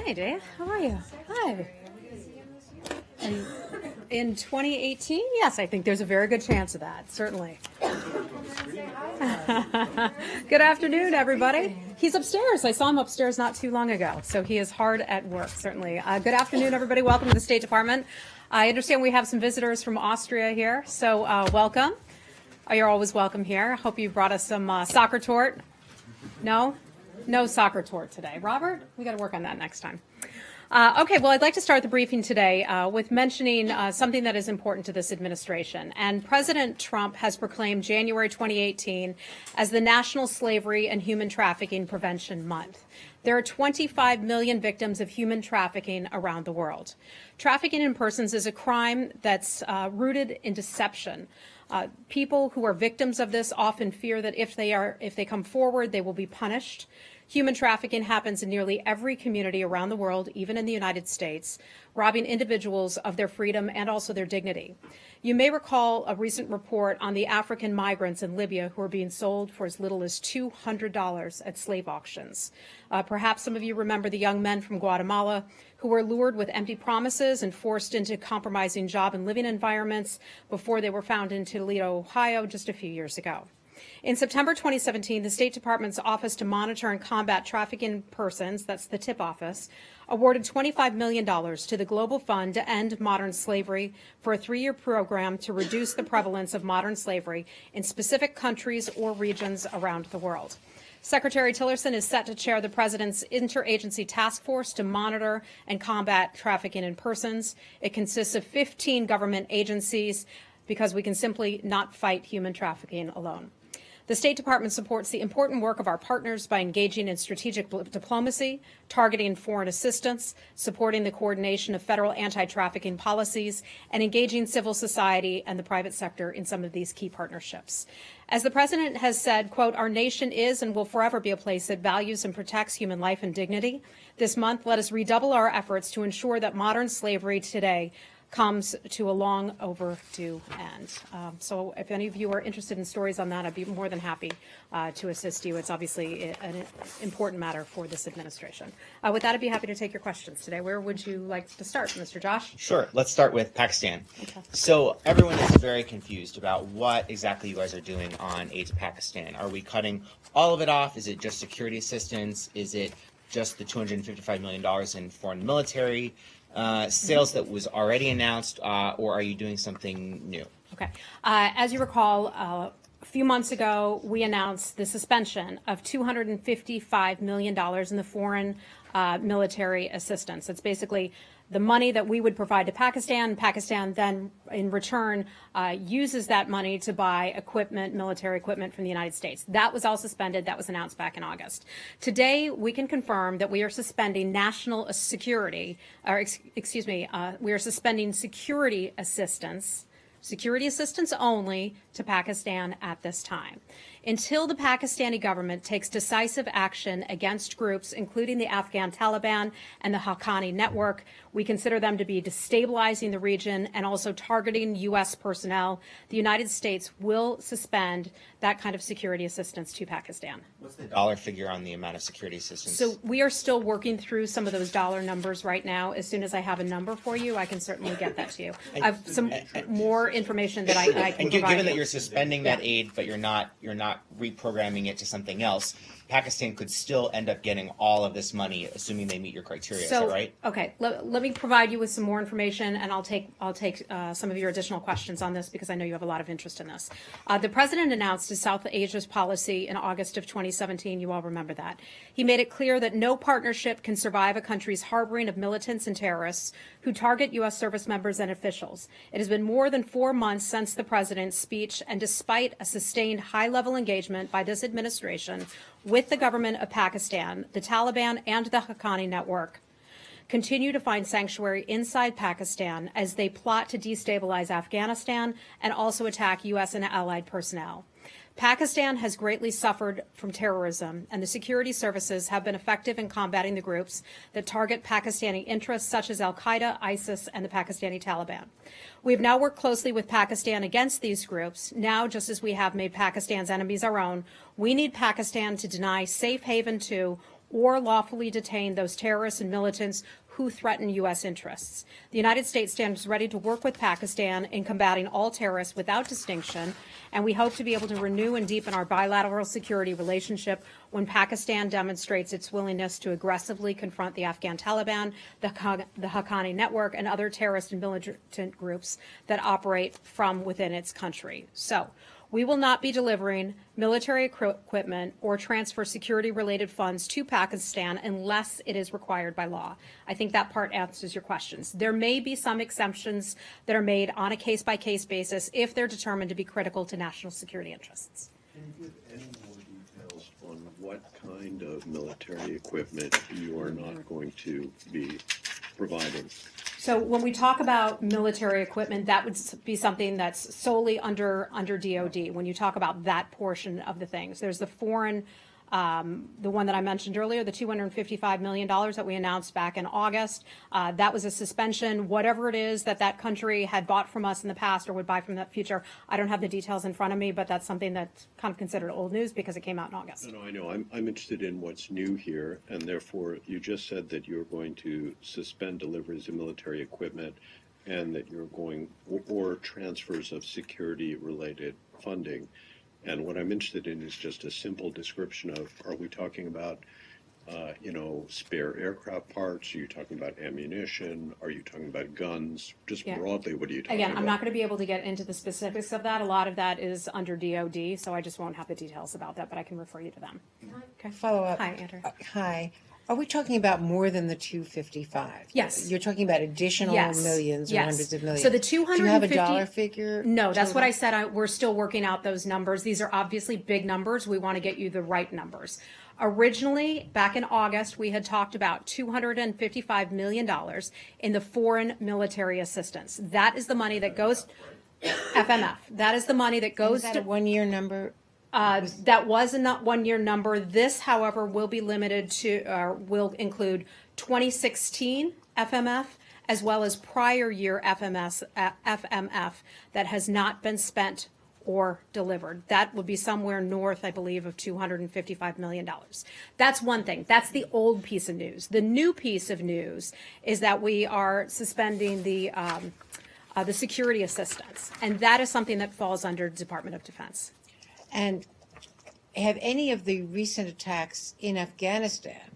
Hey, Dave. How are you? Hi. And in 2018, yes, I think there's a very good chance of that, certainly. Good afternoon, everybody. He's upstairs. I saw him upstairs not too long ago, so he is hard at work, certainly. Good afternoon, everybody. Welcome to the State Department. I understand we have some visitors from Austria here, so welcome. You're always welcome here. I hope you brought us some soccer tort. No? No soccer tort today. Robert, we got to work on that next time. Okay, well, I'd like to start the briefing today with mentioning something that is important to this administration. And President Trump has proclaimed January 2018 as the National Slavery and Human Trafficking Prevention Month. There are 25 million victims of human trafficking around the world. Trafficking in persons is a crime that's rooted in deception. People who are victims of this often fear that if they come forward, they will be punished. Human trafficking happens in nearly every community around the world, even in the United States, robbing individuals of their freedom and also their dignity. You may recall a recent report on the African migrants in Libya who are being sold for as little as $200 at slave auctions. Perhaps some of you remember the young men from Guatemala who were lured with empty promises and forced into compromising job and living environments before they were found in Toledo, Ohio, just a few years ago. In September 2017, the State Department's Office to Monitor and Combat Trafficking Persons, that's the TIP office, awarded $25 million to the Global Fund to End Modern Slavery for a 3-year program to reduce the prevalence of modern slavery in specific countries or regions around the world. Secretary Tillerson is set to chair the President's Interagency Task Force to monitor and combat trafficking in persons. It consists of 15 government agencies because we can simply not fight human trafficking alone. The State Department supports the important work of our partners by engaging in strategic diplomacy, targeting foreign assistance, supporting the coordination of federal anti-trafficking policies, and engaging civil society and the private sector in some of these key partnerships. As the President has said, quote, "Our nation is and will forever be a place that values and protects human life and dignity. This month, let us redouble our efforts to ensure that modern slavery today comes to a long overdue end." So if any of you are interested in stories on that, I'd be more than happy to assist you. It's obviously an important matter for this administration. With that, I'd be happy to take your questions today. Where would you like to start, Mr. Josh? Sure. Let's start with Pakistan. Okay. So everyone is very confused about what exactly you guys are doing on aid to Pakistan. Are we cutting all of it off? Is it just security assistance? Is it just the $255 million in foreign military sales that was already announced, or are you doing something new? Okay. As you recall, a few months ago, we announced the suspension of $255 million in the foreign military assistance. It's basically the money that we would provide to Pakistan. Pakistan then, in return, uses that money to buy equipment, military equipment from the United States. That was all suspended. That was announced back in August. Today, we can confirm that we are suspending national security, we are suspending security assistance only to Pakistan at this time. Until the Pakistani government takes decisive action against groups, including the Afghan Taliban and the Haqqani network, we consider them to be destabilizing the region and also targeting U.S. personnel. The United States will suspend that kind of security assistance to Pakistan. What's the dollar figure on the amount of security assistance? So we are still working through some of those dollar numbers right now. As soon as I have a number for you, I can certainly get that to you. I have some more information that I can provide. And given that you're suspending that aid, but you're not reprogramming it to something else, Pakistan could still end up getting all of this money, assuming they meet your criteria. Is that right? Okay. Let me provide you with some more information, and I'll take some of your additional questions on this because I know you have a lot of interest in this. The President announced his South Asia policy in August of 2017. You all remember that. He made it clear that no partnership can survive a country's harboring of militants and terrorists who target U.S. service members and officials. It has been more than 4 months since the President's speech, and despite a sustained high-level engagement by this administration with the government of Pakistan, the Taliban and the Haqqani network continue to find sanctuary inside Pakistan as they plot to destabilize Afghanistan and also attack U.S. and allied personnel. Pakistan has greatly suffered from terrorism, and the security services have been effective in combating the groups that target Pakistani interests, such as al-Qaeda, ISIS, and the Pakistani Taliban. We have now worked closely with Pakistan against these groups. Now, just as we have made Pakistan's enemies our own, we need Pakistan to deny safe haven to or lawfully detain those terrorists and militants who threaten U.S. interests. The United States stands ready to work with Pakistan in combating all terrorists without distinction, and we hope to be able to renew and deepen our bilateral security relationship when Pakistan demonstrates its willingness to aggressively confront the Afghan Taliban, the Haqqani Network, and other terrorist and militant groups that operate from within its country. So, we will not be delivering military equipment or transfer security-related funds to Pakistan unless it is required by law. I think that part answers your questions. There may be some exemptions that are made on a case-by-case basis if they're determined to be critical to national security interests. Can you give any more details on what kind of military equipment you are not going to be providing? So when we talk about military equipment, that would be something that's solely under DOD. When you talk about that portion of the things, there's the foreign, the one that I mentioned earlier, the $255 million that we announced back in August. That was a suspension. Whatever it is that that country had bought from us in the past or would buy from the future, I don't have the details in front of me, but that's something that's kind of considered old news because it came out in August. No, I know. I'm interested in what's new here, and therefore you just said that you're going to suspend deliveries of military equipment and that you're going, or transfers of security-related funding. And what I'm interested in is just a simple description of, are we talking about, spare aircraft parts? Are you talking about ammunition? Are you talking about guns? Just broadly, what are you talking about? Again, I'm not going to be able to get into the specifics of that. A lot of that is under DOD, so I just won't have the details about that, but I can refer you to them. Okay. Follow up. Hi, Andrew. Hi. Are we talking about more than the 255? Yes. You're talking about additional millions or hundreds of millions. So the 250. Do you have a dollar figure? No, that's what I said. We're still working out those numbers. These are obviously big numbers. We want to get you the right numbers. Originally, back in August, we had talked about $255 million in the foreign military assistance. That is the money that goes FMF. That is the money that goes to to a one-year number. That was a not one-year number. This, however, will be limited to, will include 2016 FMF as well as prior year FMF that has not been spent or delivered. That would be somewhere north, I believe, of $255 million. That's one thing. That's the old piece of news. The new piece of news is that we are suspending the security assistance, and that is something that falls under Department of Defense. And have any of the recent attacks in Afghanistan,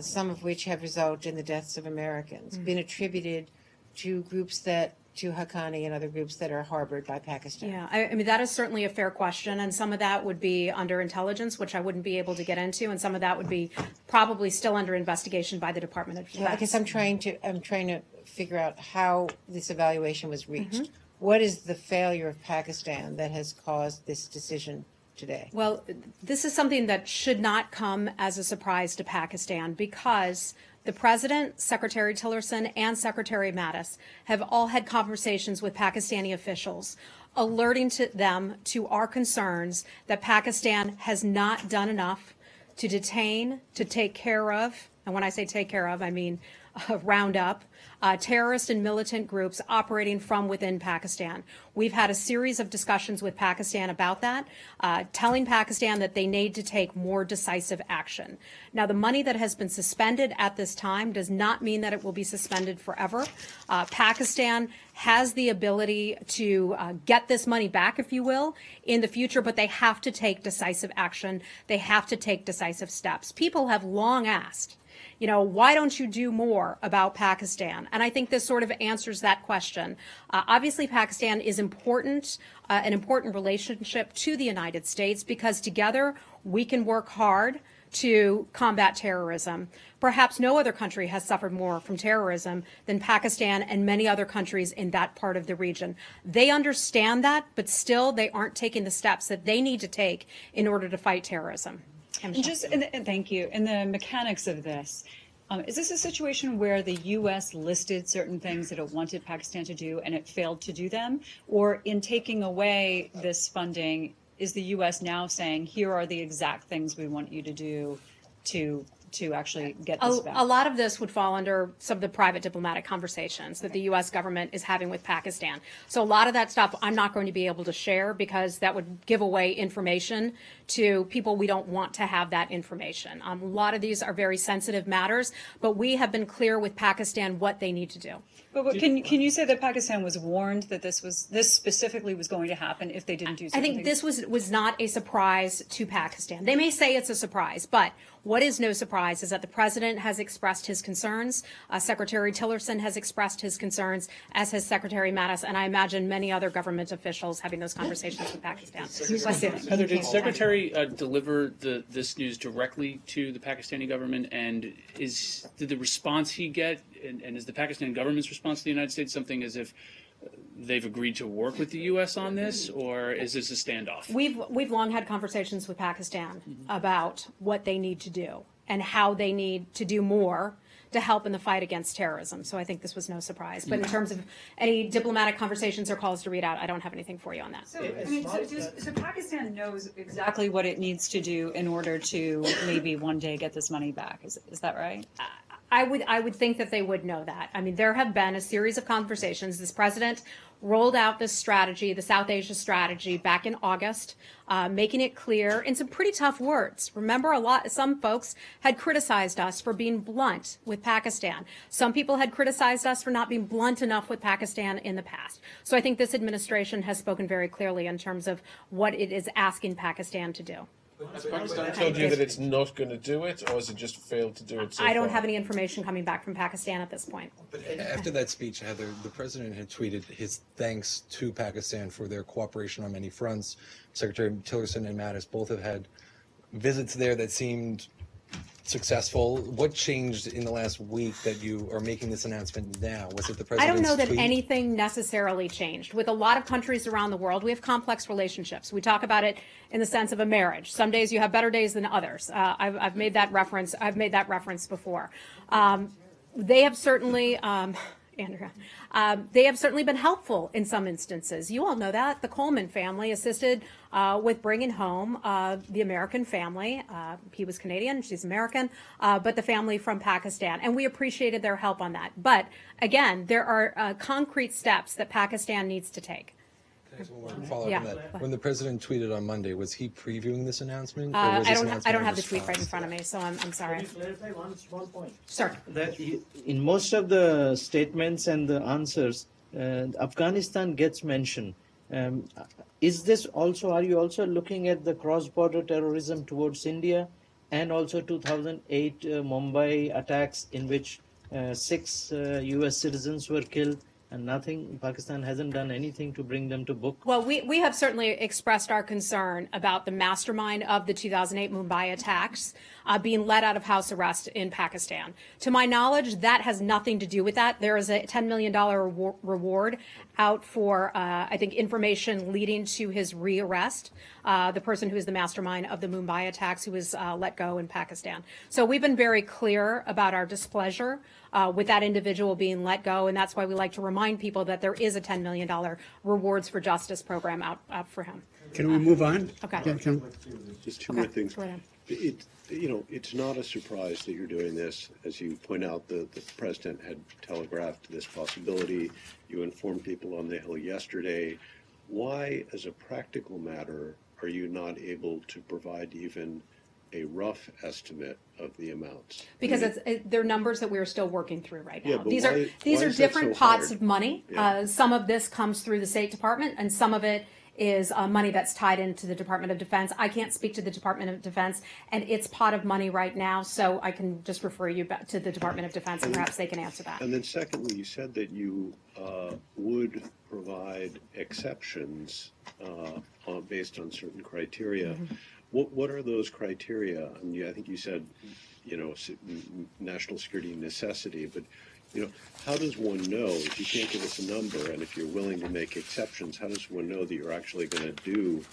some of which have resulted in the deaths of Americans, been attributed to groups to Haqqani and other groups that are harbored by Pakistan? Yeah, I mean, that is certainly a fair question, and some of that would be under intelligence, which I wouldn't be able to get into, and some of that would be probably still under investigation by the Department of Defense. Well, I guess I'm trying to figure out how this evaluation was reached. What is the failure of Pakistan that has caused this decision today? Well, this is something that should not come as a surprise to Pakistan because the President, Secretary Tillerson, and Secretary Mattis have all had conversations with Pakistani officials, alerting to them to our concerns that Pakistan has not done enough to detain, to take care of, and when I say take care of, I mean round up, terrorist and militant groups operating from within Pakistan. We've had a series of discussions with Pakistan about that, telling Pakistan that they need to take more decisive action. Now, the money that has been suspended at this time does not mean that it will be suspended forever. Pakistan has the ability to get this money back, if you will, in the future, but they have to take decisive action. They have to take decisive steps. People have long asked, why don't you do more about Pakistan? And I think this sort of answers that question. Obviously, Pakistan is important, an important relationship to the United States because together we can work hard to combat terrorism. Perhaps no other country has suffered more from terrorism than Pakistan and many other countries in that part of the region. They understand that, but still they aren't taking the steps that they need to take in order to fight terrorism. And thank you. And the mechanics of this, is this a situation where the U.S. listed certain things that it wanted Pakistan to do and it failed to do them? Or in taking away this funding, is the U.S. now saying, here are the exact things we want you to do to to actually get this back? A lot of this would fall under some of the private diplomatic conversations that the U.S. government is having with Pakistan. So a lot of that stuff I'm not going to be able to share because that would give away information to people we don't want to have that information. A lot of these are very sensitive matters, but we have been clear with Pakistan what they need to do. But can you say that Pakistan was warned that this specifically was going to happen if they didn't do I something? think this was not a surprise to Pakistan. They may say it's a surprise, but what is no surprise is that the president has expressed his concerns. Secretary Tillerson has expressed his concerns, as has Secretary Mattis, and I imagine many other government officials having those conversations with Pakistan. Heather, did Secretary deliver this news directly to the Pakistani government, and did the response he get, and is the Pakistani government's response to the United States something as if they've agreed to work with the U.S. on this, or is this a standoff? We've long had conversations with Pakistan about what they need to do and how they need to do more to help in the fight against terrorism. So I think this was no surprise. But in terms of any diplomatic conversations or calls to read out, I don't have anything for you on that. So Pakistan knows exactly what it needs to do in order to maybe one day get this money back. Is that right? I would think that they would know that. I mean, there have been a series of conversations. This president rolled out this strategy, the South Asia strategy, back in August, making it clear in some pretty tough words. Remember, some folks had criticized us for being blunt with Pakistan. Some people had criticized us for not being blunt enough with Pakistan in the past. So I think this administration has spoken very clearly in terms of what it is asking Pakistan to do. Has Pakistan told you that it's not going to do it, or has it just failed to do it so I don't far? have any information coming back from Pakistan at this point. After that speech, Heather, the president had tweeted his thanks to Pakistan for their cooperation on many fronts. Secretary Tillerson and Mattis both have had visits there that seemed successful. What changed in the last week that you are making this announcement now? Was it the president's I don't know that tweet? anything necessarily changed. With a lot of countries around the world, we have complex relationships. We talk about it in the sense of a marriage. Some days you have better days than others. I've made that reference. I've made that reference before. They have certainly, Andrea, they have certainly been helpful in some instances. You all know that. The Coleman family assisted with bringing home the American family. He was Canadian, she's American, but the family from Pakistan. And we appreciated their help on that. But again, there are concrete steps that Pakistan needs to take. Follow up Yeah. on that. When the president tweeted on Monday, was he previewing this announcement? Or I was this don't announcement have a the tweet right in response? front of me, so I'm sorry. Can you clarify one small point? Sure. That in most of the statements and the answers, Afghanistan gets mentioned. Is this also, are you also looking at the cross-border terrorism towards India and also 2008 Mumbai attacks in which 6 U.S. citizens were killed? And nothing, Pakistan hasn't done anything to bring them to book? Well, we have certainly expressed our concern about the mastermind of the 2008 Mumbai attacks being let out of house arrest in Pakistan. To my knowledge, that has nothing to do with that. There is a $10 million reward out for, I think, information leading to his rearrest, the person who is the mastermind of the Mumbai attacks who was let go in Pakistan. So we've been very clear about our displeasure with that individual being let go, and that's why we like to remind people that there is a $10 million Rewards for Justice program out for him. Can we move on? Okay. Just two more things. Go ahead. It's not a surprise that you're doing this. As you point out, the president had telegraphed this possibility. You informed people on the Hill yesterday. Why, as a practical matter, are you not able to provide even a rough estimate of the amounts? Because they're numbers that we're still working through right now. Yeah, but These why are is that different so pots hard? of money. Yeah. Some of this comes through the State Department, and some of it is money that's tied into the Department of Defense. I can't speak to the Department of Defense and its pot of money right now, so I can just refer you back to the Department of Defense, and perhaps they can answer that. And then secondly, you said that you would provide exceptions based on certain criteria. Mm-hmm. What are those criteria? I mean, I think you said, national security necessity, but how does one know, if you can't give us a number, and if you're willing to make exceptions, how does one know that you're actually going to do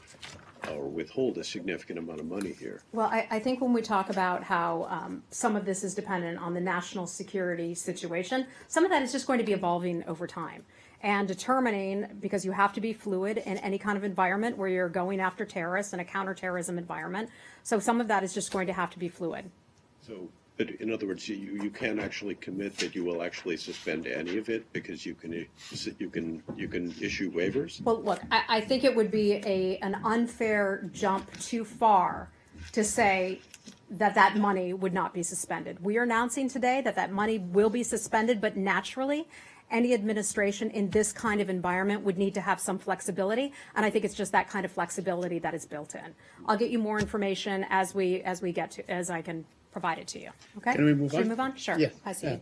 or withhold a significant amount of money here? Well, I think when we talk about how some of this is dependent on the national security situation, some of that is just going to be evolving over time. And determining, because you have to be fluid in any kind of environment where you're going after terrorists in a counterterrorism environment. So some of that is just going to have to be fluid. So But in other words, you can't actually commit that you will actually suspend any of it because you can issue waivers. Well, look, I think it would be an unfair jump too far to say that money would not be suspended. We are announcing today that money will be suspended, but naturally, any administration in this kind of environment would need to have some flexibility, and I think it's just that kind of flexibility that is built in. I'll get you more information as I can provide it to you. Okay? Can we move on? Should we move on? Sure. Yes. I see.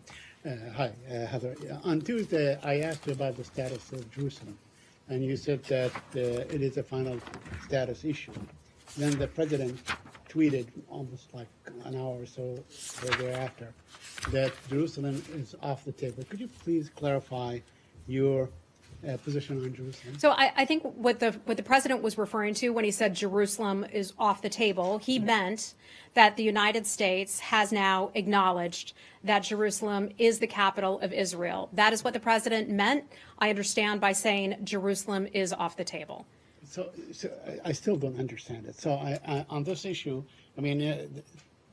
Hi, Heather. On Tuesday, I asked you about the status of Jerusalem, and you said that it is a final status issue. Then the president tweeted almost like an hour or so thereafter that Jerusalem is off the table. Could you please clarify your position on Jerusalem? So I think what the president was referring to when he said Jerusalem is off the table, he meant that the United States has now acknowledged that Jerusalem is the capital of Israel. That is what the president meant, I understand, by saying Jerusalem is off the table. So I still don't understand it. So on this issue, I mean,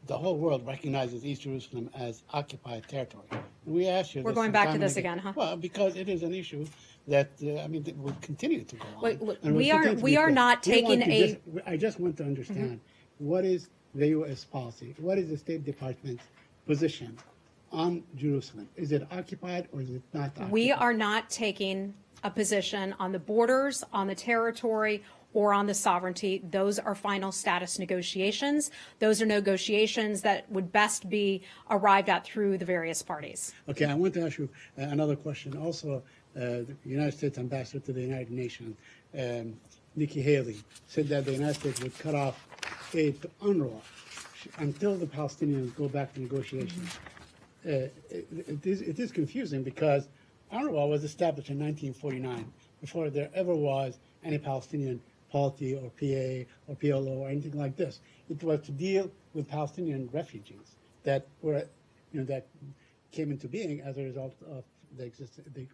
the whole world recognizes East Jerusalem as occupied territory. And we asked you. We're going back to this again, huh? Well, because it is an issue that that will continue to go on. Wait, look, And we are not taking a. I just want to understand what is the U.S. policy? What is the State Department's position on Jerusalem? Is it occupied or is it not occupied? We are not taking a position on the borders, on the territory, or on the sovereignty. Those are final status negotiations. Those are negotiations that would best be arrived at through the various parties. Okay, I want to ask you another question. Also, the United States ambassador to the United Nations, Nikki Haley, said that the United States would cut off aid to UNRWA until the Palestinians go back to negotiations. It is confusing because UNRWA was established in 1949 before there ever was any Palestinian polity or PA or PLO or anything like this. It was to deal with Palestinian refugees that were, that came into being as a result of the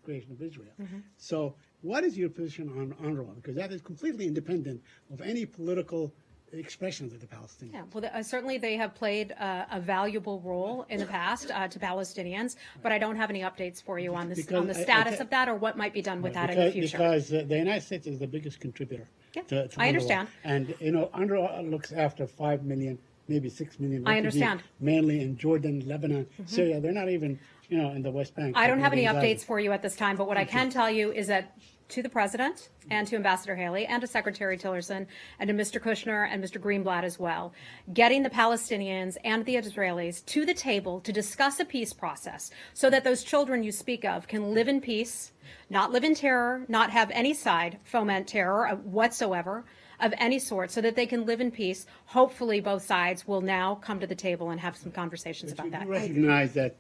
creation of Israel. So, what is your position on UNRWA? Because that is completely independent of any political expressions of the Palestinians. Yeah, well, certainly they have played a valuable role in the past to Palestinians, but I don't have any updates for you on this, on the status of that or what might be done with that in the future. Because the United States is the biggest contributor to I understand. UNRWA. And, UNRWA looks after 5 million, maybe 6 million refugees, I understand. mainly in Jordan, Lebanon, Syria. They're not even, in the West Bank. I don't have any updates for you at this time, but what I can tell you is that to the President and to Ambassador Haley and to Secretary Tillerson and to Mr. Kushner and Mr. Greenblatt as well, getting the Palestinians and the Israelis to the table to discuss a peace process so that those children you speak of can live in peace, not live in terror, not have any side foment terror whatsoever of any sort, so that they can live in peace. Hopefully both sides will now come to the table and have some conversations about that. You recognize that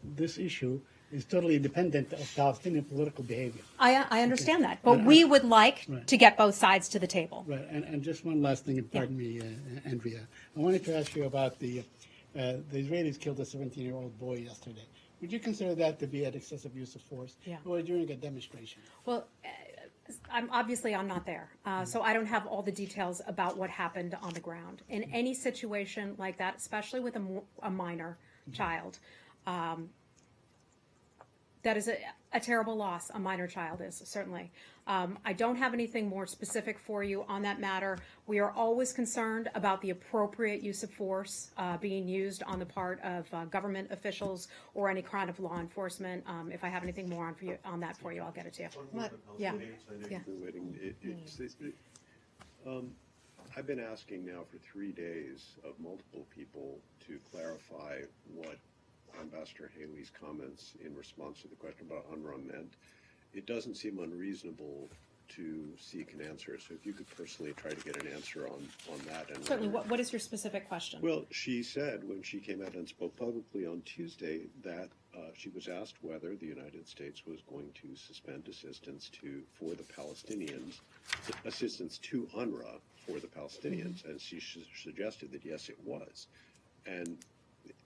this issue is totally independent of Palestinian political behavior. I understand that, but we would like to get both sides to the table. Right, and just one last thing, and pardon me, Andrea. I wanted to ask you about the Israelis killed a 17-year-old boy yesterday. Would you consider that to be an excessive use of force? Yeah. Or during a demonstration? Well, I'm not there, so I don't have all the details about what happened on the ground. In any situation like that, especially with a minor child, that is a terrible loss. A minor child is, certainly. I don't have anything more specific for you on that matter. We are always concerned about the appropriate use of force being used on the part of government officials or any kind of law enforcement. If I have anything more on that for you, I'll get it to you. Yeah. I've been asking now for 3 days of multiple people to clarify what Ambassador Haley's comments in response to the question about UNRWA meant. It doesn't seem unreasonable to seek an answer. So if you could personally try to get an answer on that. And certainly. What is your specific question? Well, she said when she came out and spoke publicly on Tuesday that she was asked whether the United States was going to suspend assistance for the Palestinians, assistance to UNRWA for the Palestinians, and she suggested that yes, it was. And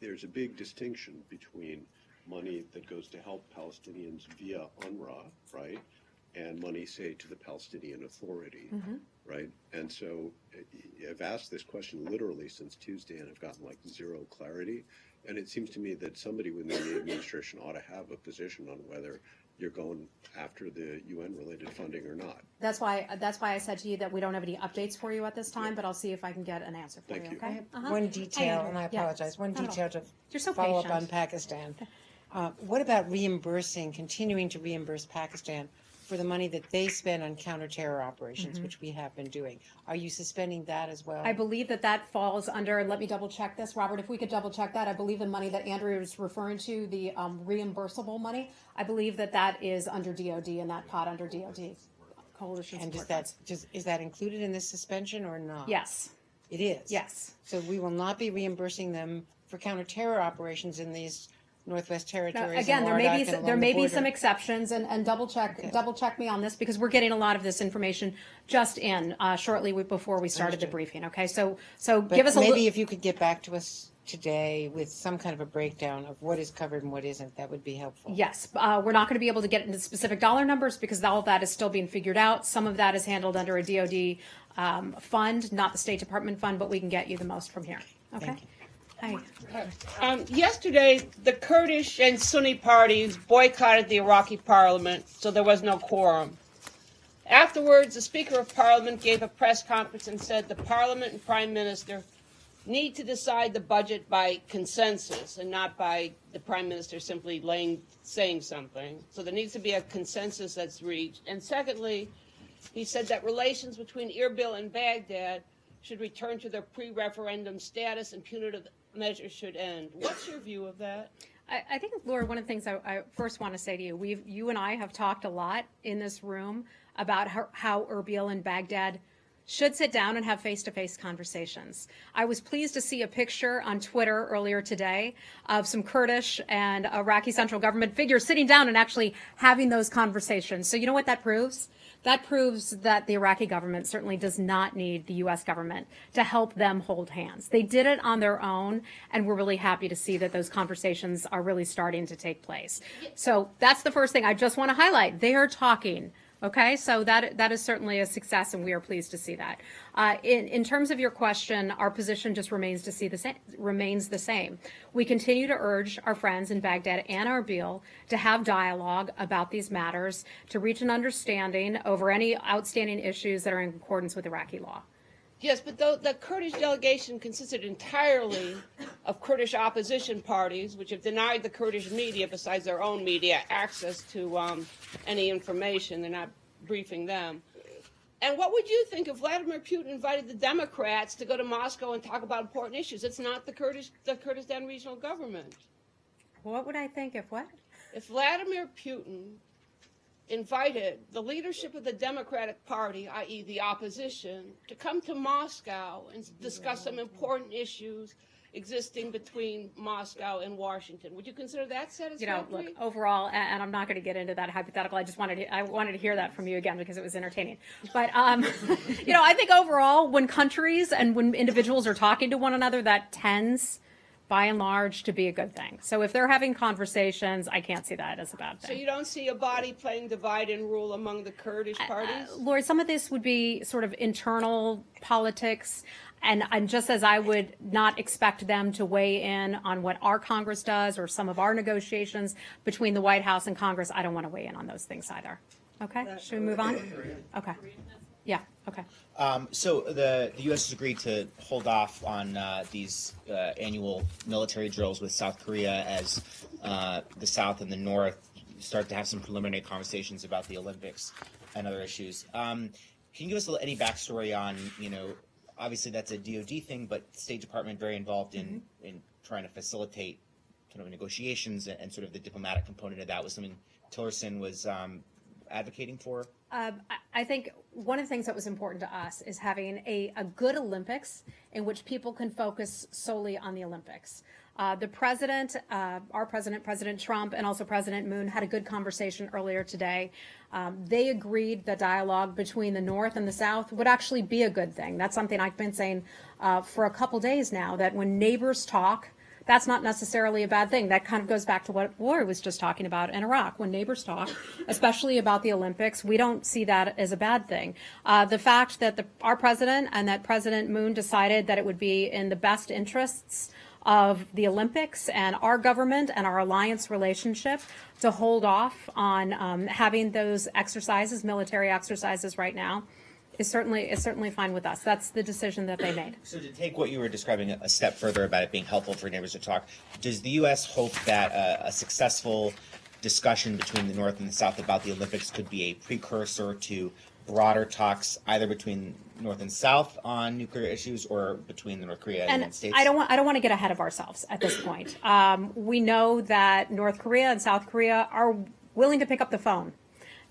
there's a big distinction between money that goes to help Palestinians via UNRWA, right, and money, say, to the Palestinian Authority, right? And so I've asked this question literally since Tuesday, and I've gotten like zero clarity. And it seems to me that somebody within the administration ought to have a position on whether you're going after the UN-related funding or not. That's why I said to you that we don't have any updates for you at this time, but I'll see if I can get an answer for Thank you. you. Okay. One detail, Andrew. and I Yeah. apologize, one Not at all. detail to You're so follow up patient. on Pakistan. What about continuing to reimburse Pakistan for the money that they spend on counter-terror operations, which we have been doing? Are you suspending that as well? I believe that falls under, let me double check this, Robert, if we could double check that, I believe the money that Andrew is referring to, the reimbursable money, I believe that is under DOD and that pot under DOD, Coalition And Support Funds. is that included in this suspension or not? Yes, It is? yes. So we will not be reimbursing them for counter-terror operations in these Northwest Now, Territories? again, and there may Wardak be and there along may the be some border? exceptions, and double check me on this because we're getting a lot of this information just in shortly before we started the Understood. briefing. Okay, so But give us a maybe little. if you could get back to us today with some kind of a breakdown of what is covered and what isn't, that would be helpful. Yes, we're not going to be able to get into specific dollar numbers because all of that is still being figured out. Some of that is handled under a DoD fund, not the State Department fund, but we can get you the most from here. Okay. Thank you. Hi. Yesterday, the Kurdish and Sunni parties boycotted the Iraqi Parliament, so there was no quorum. Afterwards, the Speaker of Parliament gave a press conference and said the Parliament and Prime Minister need to decide the budget by consensus and not by the Prime Minister simply saying something. So there needs to be a consensus that's reached. And secondly, he said that relations between Erbil and Baghdad should return to their pre-referendum status and punitive measures should end. What's your view of that? I think, Laura, one of the things I first want to say to you, you and I have talked a lot in this room about how Erbil and Baghdad should sit down and have face-to-face conversations. I was pleased to see a picture on Twitter earlier today of some Kurdish and Iraqi central government figures sitting down and actually having those conversations. So you know what that proves? That proves that the Iraqi government certainly does not need the U.S. government to help them hold hands. They did it on their own, and we're really happy to see that those conversations are really starting to take place. So that's the first thing I just want to highlight. They are talking. Okay, so that is certainly a success, and we are pleased to see that. In terms of your question, our position just remains the same. We continue to urge our friends in Baghdad and Erbil to have dialogue about these matters, to reach an understanding over any outstanding issues that are in accordance with Iraqi law. Yes, but the Kurdish delegation consisted entirely of Kurdish opposition parties, which have denied the Kurdish media, besides their own media, access to any information. They're not briefing them. And what would you think if Vladimir Putin invited the Democrats to go to Moscow and talk about important issues? It's not the Kurdistan regional government. What would I think if what? If Vladimir Putin invited the leadership of the Democratic Party, i.e. the opposition, to come to Moscow and discuss some important issues existing between Moscow and Washington. Would you consider that satisfactory? Look, overall, and I'm not going to get into that hypothetical. I wanted to hear that from you again because it was entertaining. But, I think overall, when countries and when individuals are talking to one another, that tends, by and large, to be a good thing. So if they're having conversations, I can't see that as a bad thing. So you don't see a body playing divide and rule among the Kurdish parties? Lord, some of this would be sort of internal politics. And just as I would not expect them to weigh in on what our Congress does or some of our negotiations between the White House and Congress, I don't want to weigh in on those things either. Okay, should we move on? Okay. Yeah, okay. So the U.S. has agreed to hold off on these annual military drills with South Korea as the South and the North start to have some preliminary conversations about the Olympics and other issues. Can you give us any backstory on, obviously that's a DOD thing, but State Department very involved in trying to facilitate kind of negotiations and sort of the diplomatic component of that was something Tillerson was advocating for? I think one of the things that was important to us is having a good Olympics in which people can focus solely on the Olympics. The president, our president, President Trump, and also President Moon had a good conversation earlier today. They agreed that dialogue between the North and the South would actually be a good thing. That's something I've been saying for a couple days now, that when neighbors talk, that's not necessarily a bad thing. That kind of goes back to what Laura was just talking about in Iraq. When neighbors talk, especially about the Olympics, we don't see that as a bad thing. The fact that our president and that President Moon decided that it would be in the best interests of the Olympics and our government and our alliance relationship to hold off on having those exercises, military exercises right now, is certainly fine with us. That's the decision that they made. So to take what you were describing a step further about it being helpful for neighbors to talk, does the U.S. hope that a successful discussion between the North and the South about the Olympics could be a precursor to broader talks either between North and South on nuclear issues or between North Korea and the United States? I don't want to get ahead of ourselves at this point. We know that North Korea and South Korea are willing to pick up the phone.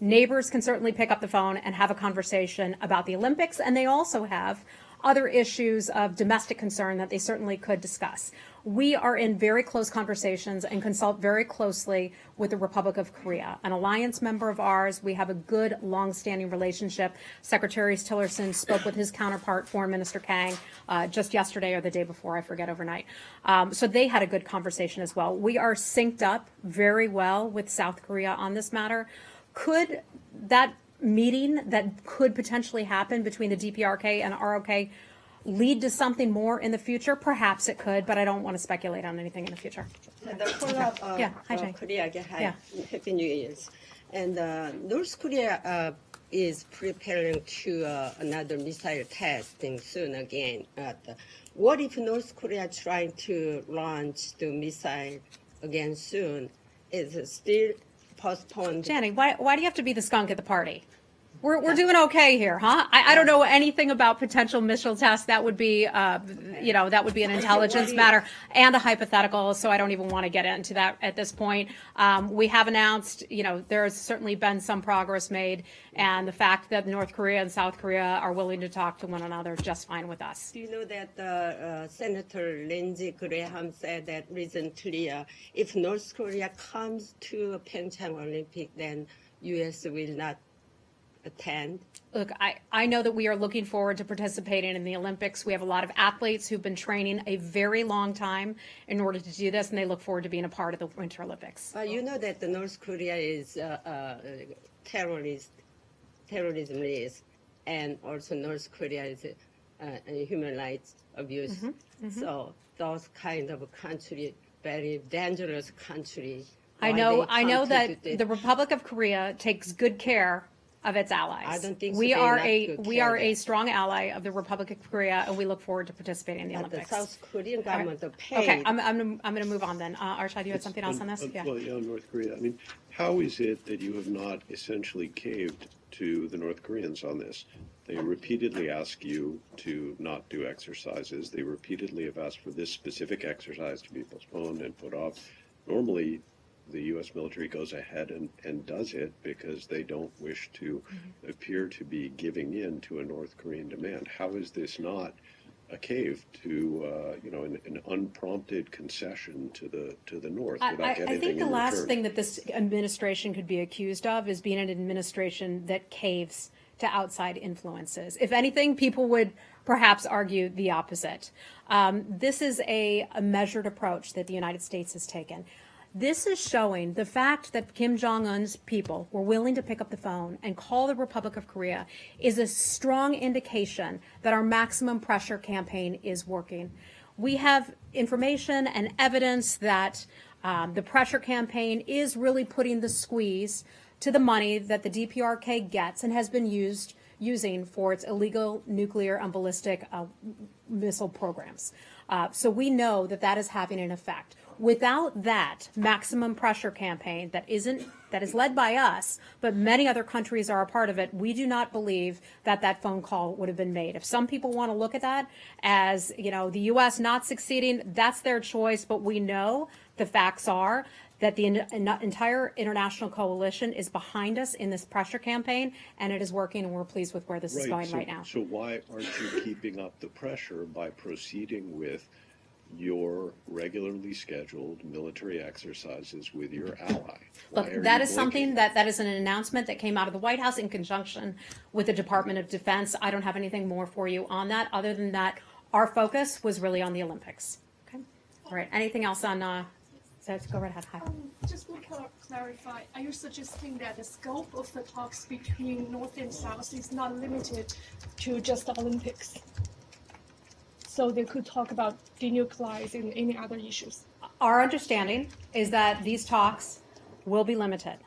Neighbors can certainly pick up the phone and have a conversation about the Olympics, and they also have other issues of domestic concern that they certainly could discuss. We are in very close conversations and consult very closely with the Republic of Korea, an alliance member of ours. We have a good, long-standing relationship. Secretary Tillerson spoke with his counterpart, Foreign Minister Kang, just yesterday or the day before, I forget, overnight. So they had a good conversation as well. We are synced up very well with South Korea on this matter. Could that meeting that could potentially happen between the DPRK and ROK lead to something more in the future? Perhaps it could, but I don't want to speculate on anything in the future. The follow-up, Yeah, hi, Jane. Korea again. Hi. Yeah. Happy New Year's. And North Korea is preparing to another missile testing soon again. What if North Korea trying to launch the missile again soon? Is it still postponed? Jenny, why do you have to be the skunk at the party? We're doing okay here, huh? I don't know anything about potential missile tests. That would be, that would be an intelligence matter and a hypothetical. So I don't even want to get into that at this point. We have announced, there's certainly been some progress made, and the fact that North Korea and South Korea are willing to talk to one another just fine with us. Do you know that Senator Lindsey Graham said that recently, if North Korea comes to Pyeongchang Olympic, then U.S. will not attend? Look, I know that we are looking forward to participating in the Olympics. We have a lot of athletes who've been training a very long time in order to do this, and they look forward to being a part of the Winter Olympics. You know that the North Korea is terrorism risk, and also North Korea is a human rights abuse. So those kind of country, very dangerous country. I know that the Republic of Korea takes good care of its allies. I don't think so. We are a strong ally of the Republic of Korea, and we look forward to participating in the Olympics. The South Korean government paid. Okay, I'm going to move on then. Arshad, you had something else on this? Yeah. Well, North Korea. I mean, how is it that you have not essentially caved to the North Koreans on this? They repeatedly ask you to not do exercises. They repeatedly have asked for this specific exercise to be postponed and put off. Normally, the U.S. military goes ahead and does it because they don't wish to appear to be giving in to a North Korean demand. How is this not a cave to, an unprompted concession to the North without getting anything in return? I think the last thing that this administration could be accused of is being an administration that caves to outside influences. If anything, people would perhaps argue the opposite. This is a measured approach that the United States has taken. This is showing the fact that Kim Jong-un's people were willing to pick up the phone and call the Republic of Korea is a strong indication that our maximum pressure campaign is working. We have information and evidence that the pressure campaign is really putting the squeeze to the money that the DPRK gets and has been using for its illegal nuclear and ballistic missile programs. So we know that that is having an effect. Without that maximum pressure campaign that is led by us, but many other countries are a part of it, we do not believe that phone call would have been made. If some people want to look at that as, the U.S. not succeeding, that's their choice. But we know the facts are that the entire international coalition is behind us in this pressure campaign, and it is working, and we're pleased with where this is going right now. So why aren't you keeping up the pressure by proceeding with your regularly scheduled military exercises with your ally? Look, that is something that is an announcement that came out of the White House in conjunction with the Department of Defense. I don't have anything more for you on that, other than that our focus was really on the Olympics. Okay. All right. Anything else on? So go right ahead. Hi. Just to clarify, are you suggesting that the scope of the talks between North and South is not limited to just the Olympics? so they could talk about denuclearizing and any other issues? Our understanding is that these talks will be limited.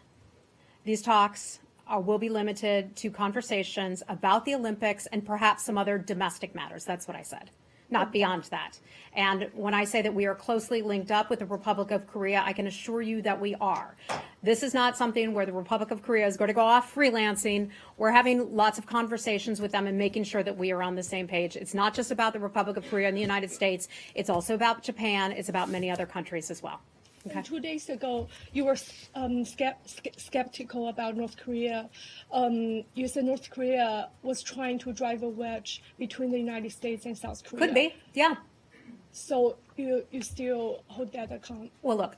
These talks will be limited to conversations about the Olympics and perhaps some other domestic matters. That's what I said, not beyond that. And when I say that we are closely linked up with the Republic of Korea, I can assure you that we are. This is not something where the Republic of Korea is going to go off freelancing. We're having lots of conversations with them and making sure that we are on the same page. It's not just about the Republic of Korea and the United States. It's also about Japan. It's about many other countries as well. Okay. And 2 days ago, you were skeptical about North Korea. You said North Korea was trying to drive a wedge between the United States and South Korea. Could be, yeah. So you still hold that account? Well, look,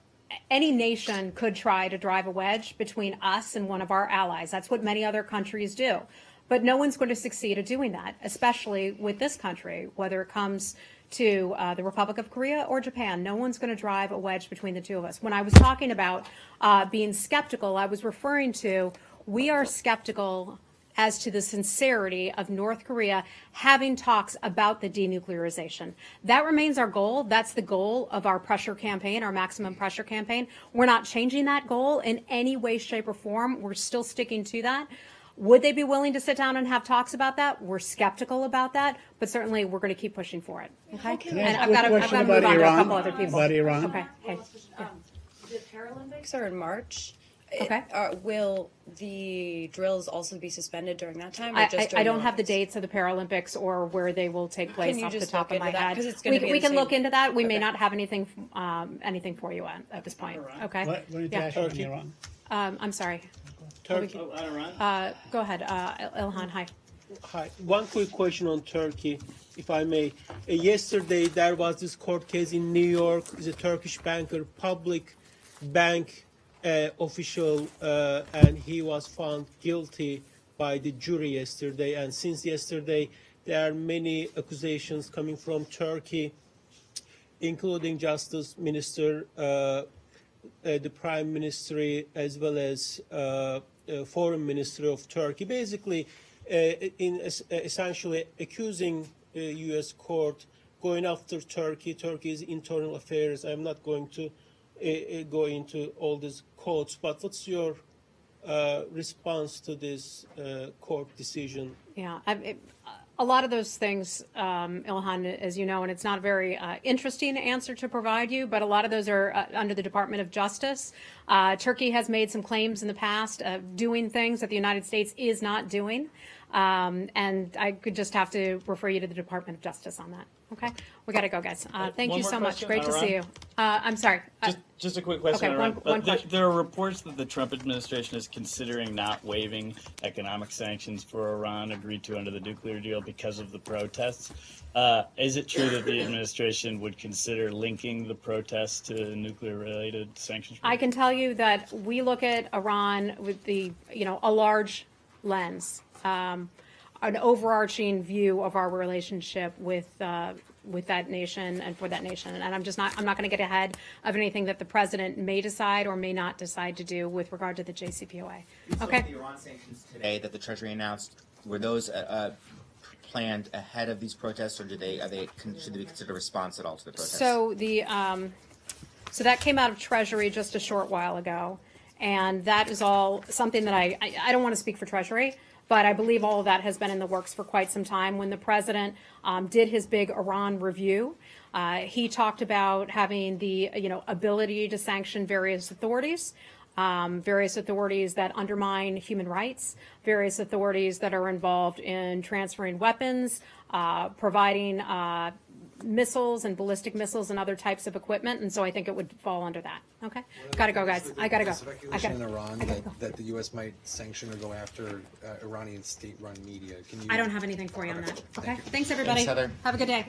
any nation could try to drive a wedge between us and one of our allies. That's what many other countries do. But no one's going to succeed at doing that, especially with this country, whether it comes to the Republic of Korea or Japan. No one's going to drive a wedge between the two of us. When I was talking about being skeptical, I was referring to we are skeptical as to the sincerity of North Korea having talks about the denuclearization. That remains our goal. That's the goal of our pressure campaign, our maximum pressure campaign. We're not changing that goal in any way, shape, or form. We're still sticking to that. Would they be willing to sit down and have talks about that? We're skeptical about that, but certainly we're going to keep pushing for it. Okay? And I've got to move on to a couple other people. About Iran. Okay. Hey. Yeah. The Paralympics are in March. Okay. Will the drills also be suspended during that time? Or I just during don't the have the Olympics? dates of the Paralympics or where they will take place you off the just top look of my into that? head. 'Cause it's gonna be We the can look same- into that. We may Okay. not have anything for you at this point. Okay. What did you Yeah. ask on Iran? I'm sorry. Turkey. Go ahead, Ilhan. Hi. Hi. One quick question on Turkey, if I may. Yesterday, there was this court case in New York. It's a Turkish banker, public bank official, and he was found guilty by the jury yesterday. And since yesterday, there are many accusations coming from Turkey, including Justice Minister, the Prime Minister, as well as Foreign Minister of Turkey, basically essentially accusing U.S. court going after Turkey's internal affairs. I'm not going to go into all these quotes, but what's your response to this court decision? Yeah, a lot of those things, Ilhan, as you know, and it's not a very interesting answer to provide you, but a lot of those are under the Department of Justice. Turkey has made some claims in the past of doing things that the United States is not doing. And I could just have to refer you to the Department of Justice on that. Okay, we got to go, guys. Thank you so much. Great to see you. I'm sorry. Just a quick question. Okay, one question. There are reports that the Trump administration is considering not waiving economic sanctions for Iran agreed to under the nuclear deal because of the protests. Is it true that the administration would consider linking the protests to nuclear-related sanctions? I can tell you that we look at Iran with a large lens. An overarching view of our relationship with that nation and for that nation, and I'm not going to get ahead of anything that the president may decide or may not decide to do with regard to the JCPOA. Okay. So the Iran sanctions today that the Treasury announced, were those planned ahead of these protests, or should they be considered a response at all to the protests? So so that came out of Treasury just a short while ago, and that is all something that I don't want to speak for Treasury. But I believe all of that has been in the works for quite some time. When the president did his big Iran review, he talked about having the ability to sanction various authorities that undermine human rights, various authorities that are involved in transferring weapons, providing missiles and ballistic missiles and other types of equipment, and so I think it would fall under that. Okay, gotta go, guys. I gotta go. Speculation in Iran that the U.S. might sanction or go after Iranian state-run media. Can you? I don't have anything for you on that. Okay, thanks everybody. Thanks, Heather. Have a good day.